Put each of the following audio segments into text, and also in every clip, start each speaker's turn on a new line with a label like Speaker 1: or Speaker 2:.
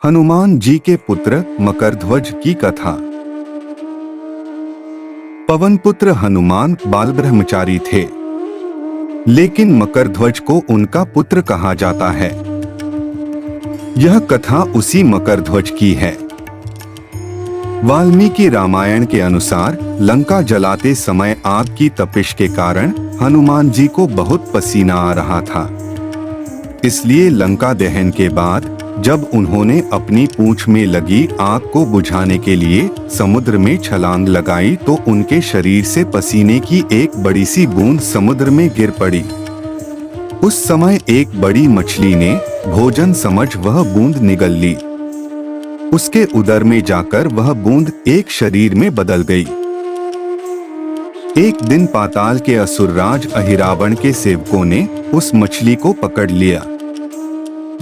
Speaker 1: हनुमान जी के पुत्र मकरध्वज की कथा। पवन पुत्र हनुमान बाल ब्रह्मचारी थे, लेकिन मकरध्वज को उनका पुत्र कहा जाता है। यह कथा उसी मकरध्वज की है। वाल्मीकि रामायण के अनुसार लंका जलाते समय आग की तपिश के कारण हनुमान जी को बहुत पसीना आ रहा था। इसलिए लंका दहन के बाद जब उन्होंने अपनी पूंछ में लगी आग को बुझाने के लिए समुद्र में छलांग लगाई तो उनके शरीर से पसीने की एक बड़ी सी बूंद समुद्र में गिर पड़ी। उस समय एक बड़ी मछली ने भोजन समझ वह बूंद निगल ली। उसके उदर में जाकर वह बूंद एक शरीर में बदल गई। एक दिन पाताल के असुरराज अहिरावण के सेवकों ने उस मछली को पकड़ लिया।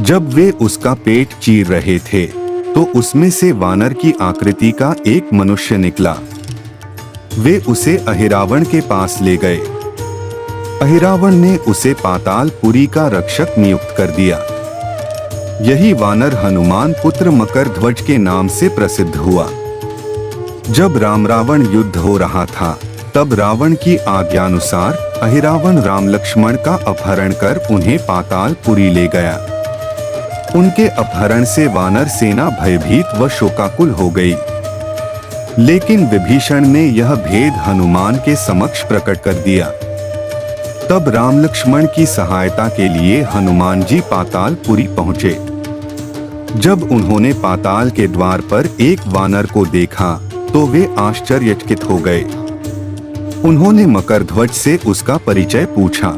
Speaker 1: जब वे उसका पेट चीर रहे थे तो उसमें से वानर की आकृति का एक मनुष्य निकला। वे उसे अहिरावण के पास ले गए। अहिरावण ने उसे पातालपुरी का रक्षक नियुक्त कर दिया। यही वानर हनुमान पुत्र मकरध्वज के नाम से प्रसिद्ध हुआ। जब राम रावण युद्ध हो रहा था तब रावण की आज्ञानुसार अहिरावण राम लक्ष्मण का अपहरण कर उन्हें पातालपुरी ले गया। उनके अपहरण से वानर सेना भयभीत व शोकाकुल हो गई। लेकिन विभीषण ने यह भेद हनुमान के समक्ष प्रकट कर दिया। तब राम लक्ष्मण की सहायता के लिए हनुमान जी पातालपुरी पहुंचे। जब उन्होंने पाताल के द्वार पर एक वानर को देखा तो वे आश्चर्यचकित हो गए। उन्होंने मकरध्वज से उसका परिचय पूछा।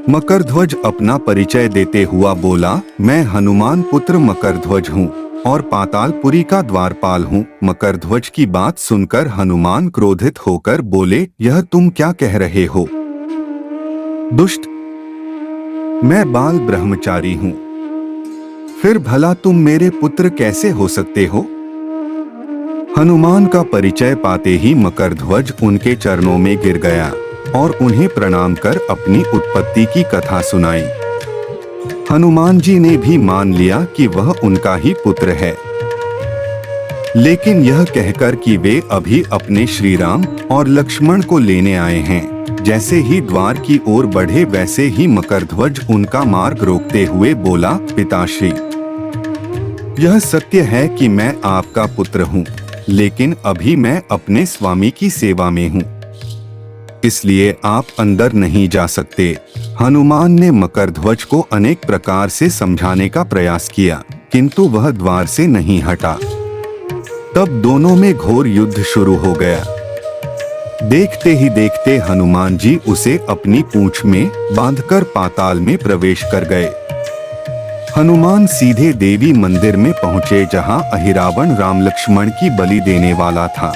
Speaker 1: मकरध्वज अपना परिचय देते हुआ बोला, मैं हनुमान पुत्र मकरध्वज हूँ और पातालपुरी का द्वारपाल हूँ। मकरध्वज की बात सुनकर हनुमान क्रोधित होकर बोले, यह तुम क्या कह रहे हो? दुष्ट, मैं बाल ब्रह्मचारी हूँ, फिर भला तुम मेरे पुत्र कैसे हो सकते हो? हनुमान का परिचय पाते ही मकरध्वज उनके चरणों में गिर गया और उन्हें प्रणाम कर अपनी उत्पत्ति की कथा सुनाई। हनुमान जी ने भी मान लिया कि वह उनका ही पुत्र है, लेकिन यह कहकर कि वे अभी अपने श्री राम और लक्ष्मण को लेने आए हैं। जैसे ही द्वार की ओर बढ़े वैसे ही मकरध्वज उनका मार्ग रोकते हुए बोला, पिताश्री, यह सत्य है कि मैं आपका पुत्र हूँ, लेकिन अभी मैं अपने स्वामी की सेवा में हूँ, इसलिए आप अंदर नहीं जा सकते। हनुमान ने मकरध्वज को अनेक प्रकार से समझाने का प्रयास किया, किंतु वह द्वार से नहीं हटा। तब दोनों में घोर युद्ध शुरू हो गया। देखते ही देखते हनुमान जी उसे अपनी पूंछ में बांधकर पाताल में प्रवेश कर गए। हनुमान सीधे देवी मंदिर में पहुंचे जहां अहिरावण राम लक्ष्मण की बलि देने वाला था।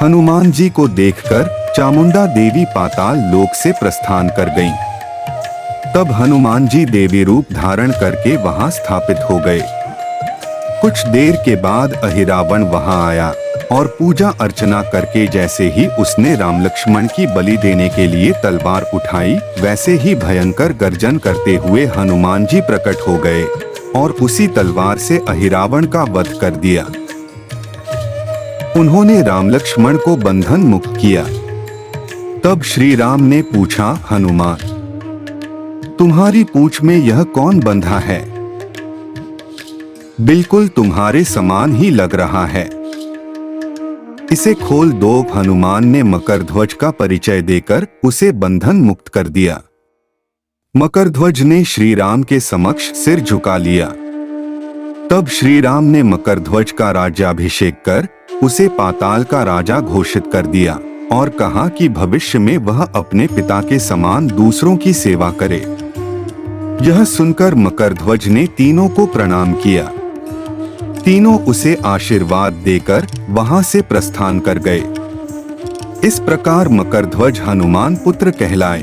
Speaker 1: हनुमान जी को देखकर चामुंडा देवी पाताल लोक से प्रस्थान कर गईं। तब हनुमान जी देवी रूप धारण करके वहां स्थापित हो गए। कुछ देर के बाद अहिरावण वहां आया और पूजा अर्चना करके जैसे ही उसने राम लक्ष्मण की बलि देने के लिए तलवार उठाई, वैसे ही भयंकर गर्जन करते हुए हनुमान जी प्रकट हो गए और उसी तलवार से अहिरावण का वध कर दिया। उन्होंने राम लक्ष्मण को बंधन मुक्त किया। तब श्री राम ने पूछा, हनुमान, तुम्हारी पूंछ में यह कौन बंधा है? बिल्कुल तुम्हारे समान ही लग रहा है, इसे खोल दो। हनुमान ने मकरध्वज का परिचय देकर उसे बंधन मुक्त कर दिया। मकरध्वज ने श्री राम के समक्ष सिर झुका लिया। तब श्री राम ने मकरध्वज का राज्याभिषेक कर उसे पाताल का राजा घोषित कर दिया और कहा कि भविष्य में वह अपने पिता के समान दूसरों की सेवा करे। यह सुनकर मकरध्वज ने तीनों को प्रणाम किया। तीनों उसे आशीर्वाद देकर वहां से प्रस्थान कर गए। इस प्रकार मकरध्वज हनुमान पुत्र कहलाए।